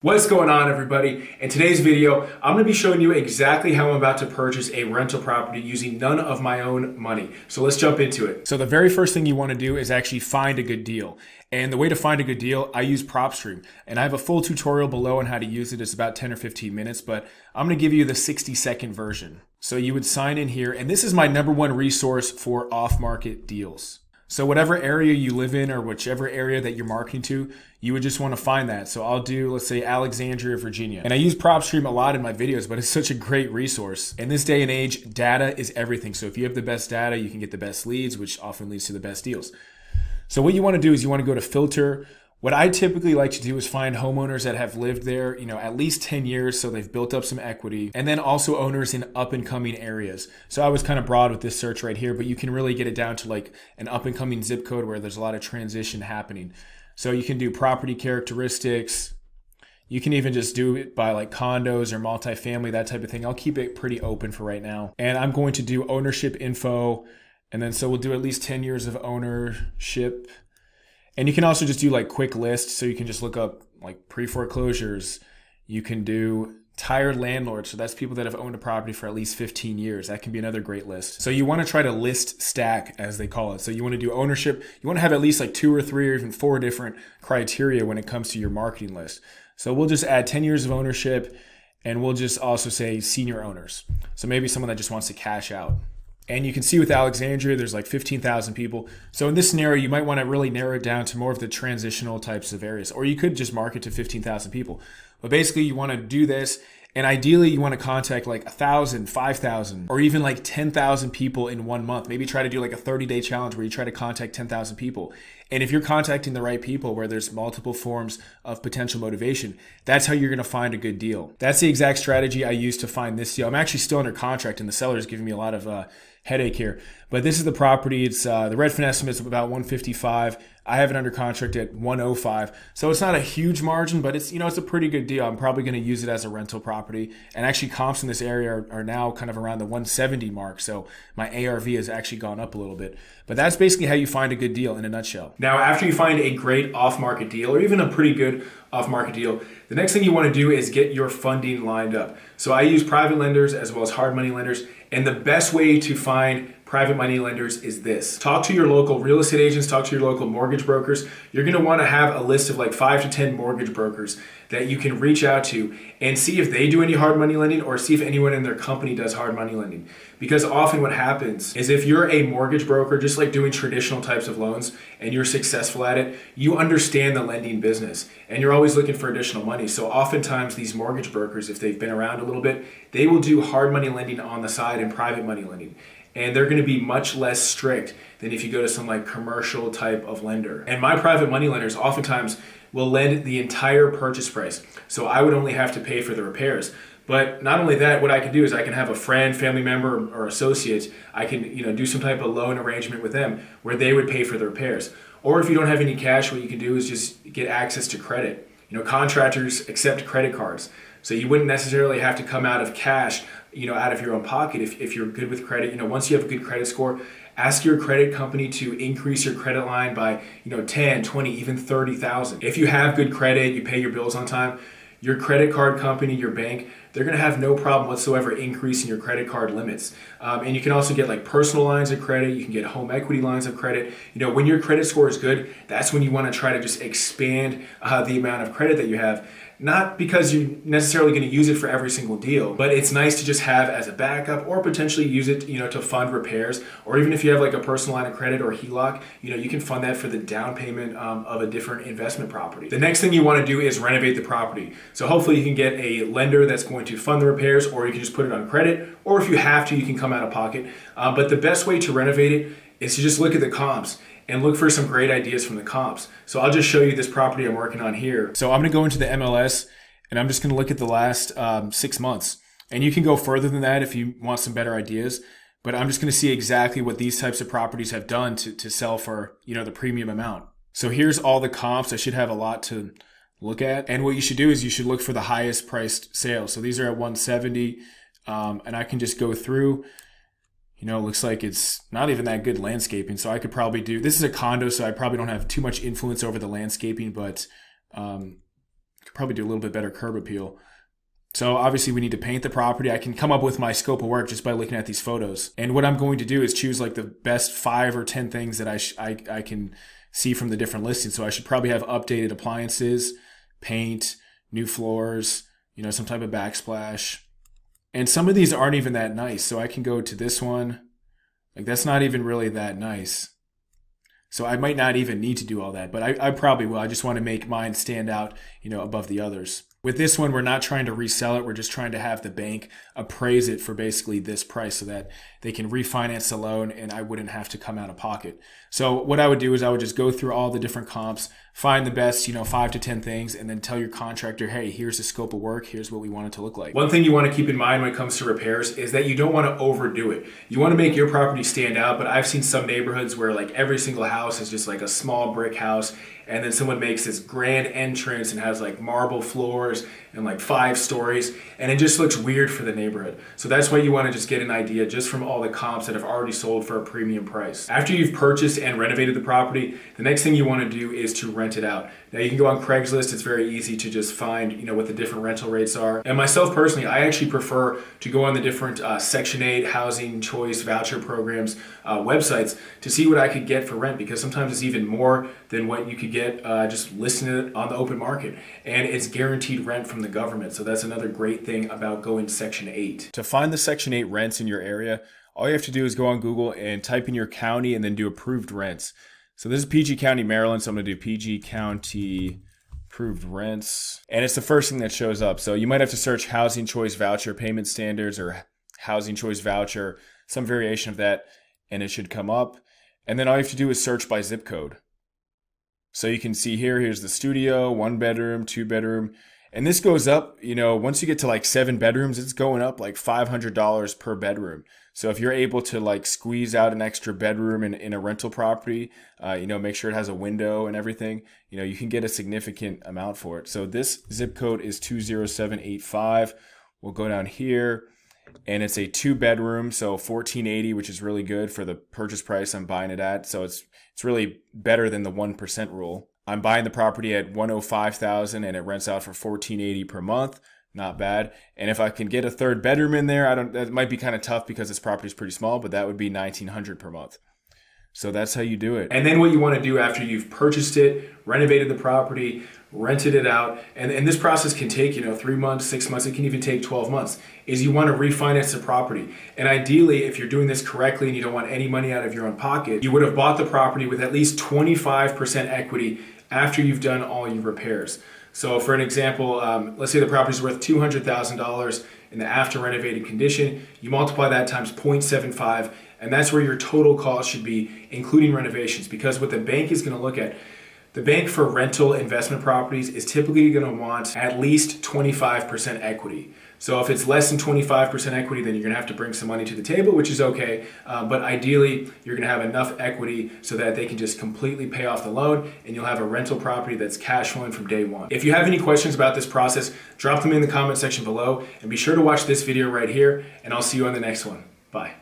What's going on, everybody? In today's video, I'm going to be showing you exactly how I'm about to purchase a rental property using none of my own money. So let's jump into it. So the very first thing you want to do is actually find a good deal. And the way to find a good deal, I use PropStream. And I have a full tutorial below on how to use it. It's about 10 or 15 minutes, but I'm going to give you the 60-second version. So you would sign in here, and this is my #1 resource for off-market deals. So whatever area you live in or whichever area that you're marketing to, you would just want to find that. So I'll do, let's say, Alexandria, Virginia. And I use PropStream a lot in my videos, but it's such a great resource. In this day and age, data is everything. So if you have the best data, you can get the best leads, which often leads to the best deals. So what you want to do is you want to go to filter. What I typically like to do is find homeowners that have lived there, at least 10 years, so they've built up some equity, and then also owners in up and coming areas. So I was kind of broad with this search right here, but you can really get it down to like an up and coming zip code where there's a lot of transition happening. So you can do property characteristics. You can even just do it by like condos or multifamily, that type of thing. I'll keep it pretty open for right now. And I'm going to do ownership info. And then so we'll do at least 10 years of ownership. And you can also just do like quick lists. So you can just look up like pre-foreclosures. You can do tired landlords. So that's people that have owned a property for at least 15 years. That can be another great list. So you want to try to list stack, as they call it. So you want to do ownership. You want to have at least like 2 or 3 or even 4 different criteria when it comes to your marketing list. So we'll just add 10 years of ownership, and we'll just also say senior owners. So maybe someone that just wants to cash out. And you can see with Alexandria, there's like 15,000 people. So in this scenario, you might want to really narrow it down to more of the transitional types of areas, or you could just market to 15,000 people. But basically you want to do this, and ideally you want to contact like 1,000, 5,000, or even like 10,000 people in 1 month. Maybe try to do like a 30-day challenge where you try to contact 10,000 people. And if you're contacting the right people where there's multiple forms of potential motivation, that's how you're going to find a good deal. That's the exact strategy I used to find this deal. I'm actually still under contract, and the seller is giving me a lot of headache here. But this is the property. It's the Redfin estimate is about 155. I have it under contract at 105. So it's not a huge margin, but it's it's a pretty good deal. I'm probably going to use it as a rental property. And actually comps in this area are now kind of around the 170 mark. So my ARV has actually gone up a little bit. But that's basically how you find a good deal in a nutshell. Now, after you find a great off-market deal, or even a pretty good off-market deal, the next thing you want to do is get your funding lined up. So I use private lenders as well as hard money lenders. And the best way to find private money lenders is this. Talk to your local real estate agents, talk to your local mortgage brokers. You're going to want to have a list of like 5 to 10 mortgage brokers that you can reach out to and see if they do any hard money lending, or see if anyone in their company does hard money lending. Because often what happens is if you're a mortgage broker, just like doing traditional types of loans, and you're successful at it, you understand the lending business and you're always looking for additional money. So oftentimes these mortgage brokers, if they've been around a little bit, they will do hard money lending on the side and private money lending. And they're going to be much less strict than if you go to some like commercial type of lender. And my private money lenders oftentimes will lend the entire purchase price. So I would only have to pay for the repairs. But not only that, what I can do is I can have a friend, family member, or associate. I can do some type of loan arrangement with them where they would pay for the repairs. Or if you don't have any cash, what you can do is just get access to credit. Contractors accept credit cards. So you wouldn't necessarily have to come out of cash, out of your own pocket if you're good with credit. Once you have a good credit score, ask your credit company to increase your credit line by 10, 20, even 30,000. If you have good credit, you pay your bills on time, your credit card company, your bank, they're going to have no problem whatsoever increasing your credit card limits. And you can also get like personal lines of credit. You can get home equity lines of credit. When your credit score is good, that's when you want to try to just expand the amount of credit that you have. Not because you're necessarily going to use it for every single deal, but it's nice to just have as a backup, or potentially use it, to fund repairs. Or even if you have like a personal line of credit or HELOC, you can fund that for the down payment of a different investment property. The next thing you want to do is renovate the property. So hopefully you can get a lender that's going to fund the repairs, or you can just put it on credit, or if you have to, you can come out of pocket. But the best way to renovate it is to just look at the comps and look for some great ideas from the comps. So I'll just show you this property I'm working on here. So I'm gonna go into the MLS, and I'm just gonna look at the last 6 months. And you can go further than that if you want some better ideas, but I'm just gonna see exactly what these types of properties have done to sell for the premium amount. So here's all the comps. I should have a lot to look at. And what you should do is you should look for the highest priced sales. So these are at 170, and I can just go through. Looks like it's not even that good landscaping. So I could probably this is a condo, so I probably don't have too much influence over the landscaping, but could probably do a little bit better curb appeal. So obviously we need to paint the property. I can come up with my scope of work just by looking at these photos. And what I'm going to do is choose like the best 5 or 10 things that I can see from the different listings. So I should probably have updated appliances, paint, new floors, some type of backsplash. And some of these aren't even that nice. So I can go to this one. Like that's not even really that nice. So I might not even need to do all that, but I probably will. I just want to make mine stand out, above the others. With this one, we're not trying to resell it. We're just trying to have the bank appraise it for basically this price so that they can refinance the loan and I wouldn't have to come out of pocket. So what I would do is I would just go through all the different comps, find the best, 5 to 10 things, and then tell your contractor, hey, here's the scope of work. Here's what we want it to look like. One thing you want to keep in mind when it comes to repairs is that you don't want to overdo it. You want to make your property stand out, but I've seen some neighborhoods where like every single house is just like a small brick house, and then someone makes this grand entrance and has like marble floors and like 5 stories, and it just looks weird for the neighborhood. So that's why you want to just get an idea just from all the comps that have already sold for a premium price. After you've purchased and renovated the property, the next thing you want to do is to rent it out. Now you can go on Craigslist. It's very easy to just find, what the different rental rates are. And myself personally, I actually prefer to go on the different Section 8 housing choice voucher programs websites to see what I could get for rent, because sometimes it's even more than what you could get just listing it on the open market. And it's guaranteed rent from the government. So that's another great thing about going Section 8. To find the Section 8 rents in your area, all you have to do is go on Google and type in your county and then do approved rents. So this is PG County, Maryland. So I'm going to do PG County approved rents. And it's the first thing that shows up. So you might have to search housing choice voucher payment standards or housing choice voucher, some variation of that, and it should come up. And then all you have to do is search by zip code. So you can see here's the studio, 1 bedroom, 2 bedroom. And this goes up, once you get to like 7 bedrooms, it's going up like $500 per bedroom. So if you're able to like squeeze out an extra bedroom in a rental property, make sure it has a window and everything, you can get a significant amount for it. So this zip code is 20785. We'll go down here and it's a 2 bedroom. So 1480, which is really good for the purchase price I'm buying it at. So it's really better than the 1% rule. I'm buying the property at $105,000 and it rents out for $1480 per month. Not bad. And if I can get a 3rd bedroom in there, that might be kind of tough because this property is pretty small, but that would be $1,900 per month. So that's how you do it. And then what you want to do after you've purchased it, renovated the property, rented it out, and this process can take, 3 months, 6 months, it can even take 12 months, is you want to refinance the property. And ideally, if you're doing this correctly and you don't want any money out of your own pocket, you would have bought the property with at least 25% equity after you've done all your repairs. So for an example, let's say the property is worth $200,000 in the after renovated condition. You multiply that times 0.75, and that's where your total cost should be, including renovations. Because what the bank is going to look at, the bank for rental investment properties is typically going to want at least 25% equity. So if it's less than 25% equity, then you're going to have to bring some money to the table, which is okay. But ideally, you're going to have enough equity so that they can just completely pay off the loan and you'll have a rental property that's cash flowing from day one. If you have any questions about this process, drop them in the comment section below and be sure to watch this video right here, and I'll see you on the next one. Bye.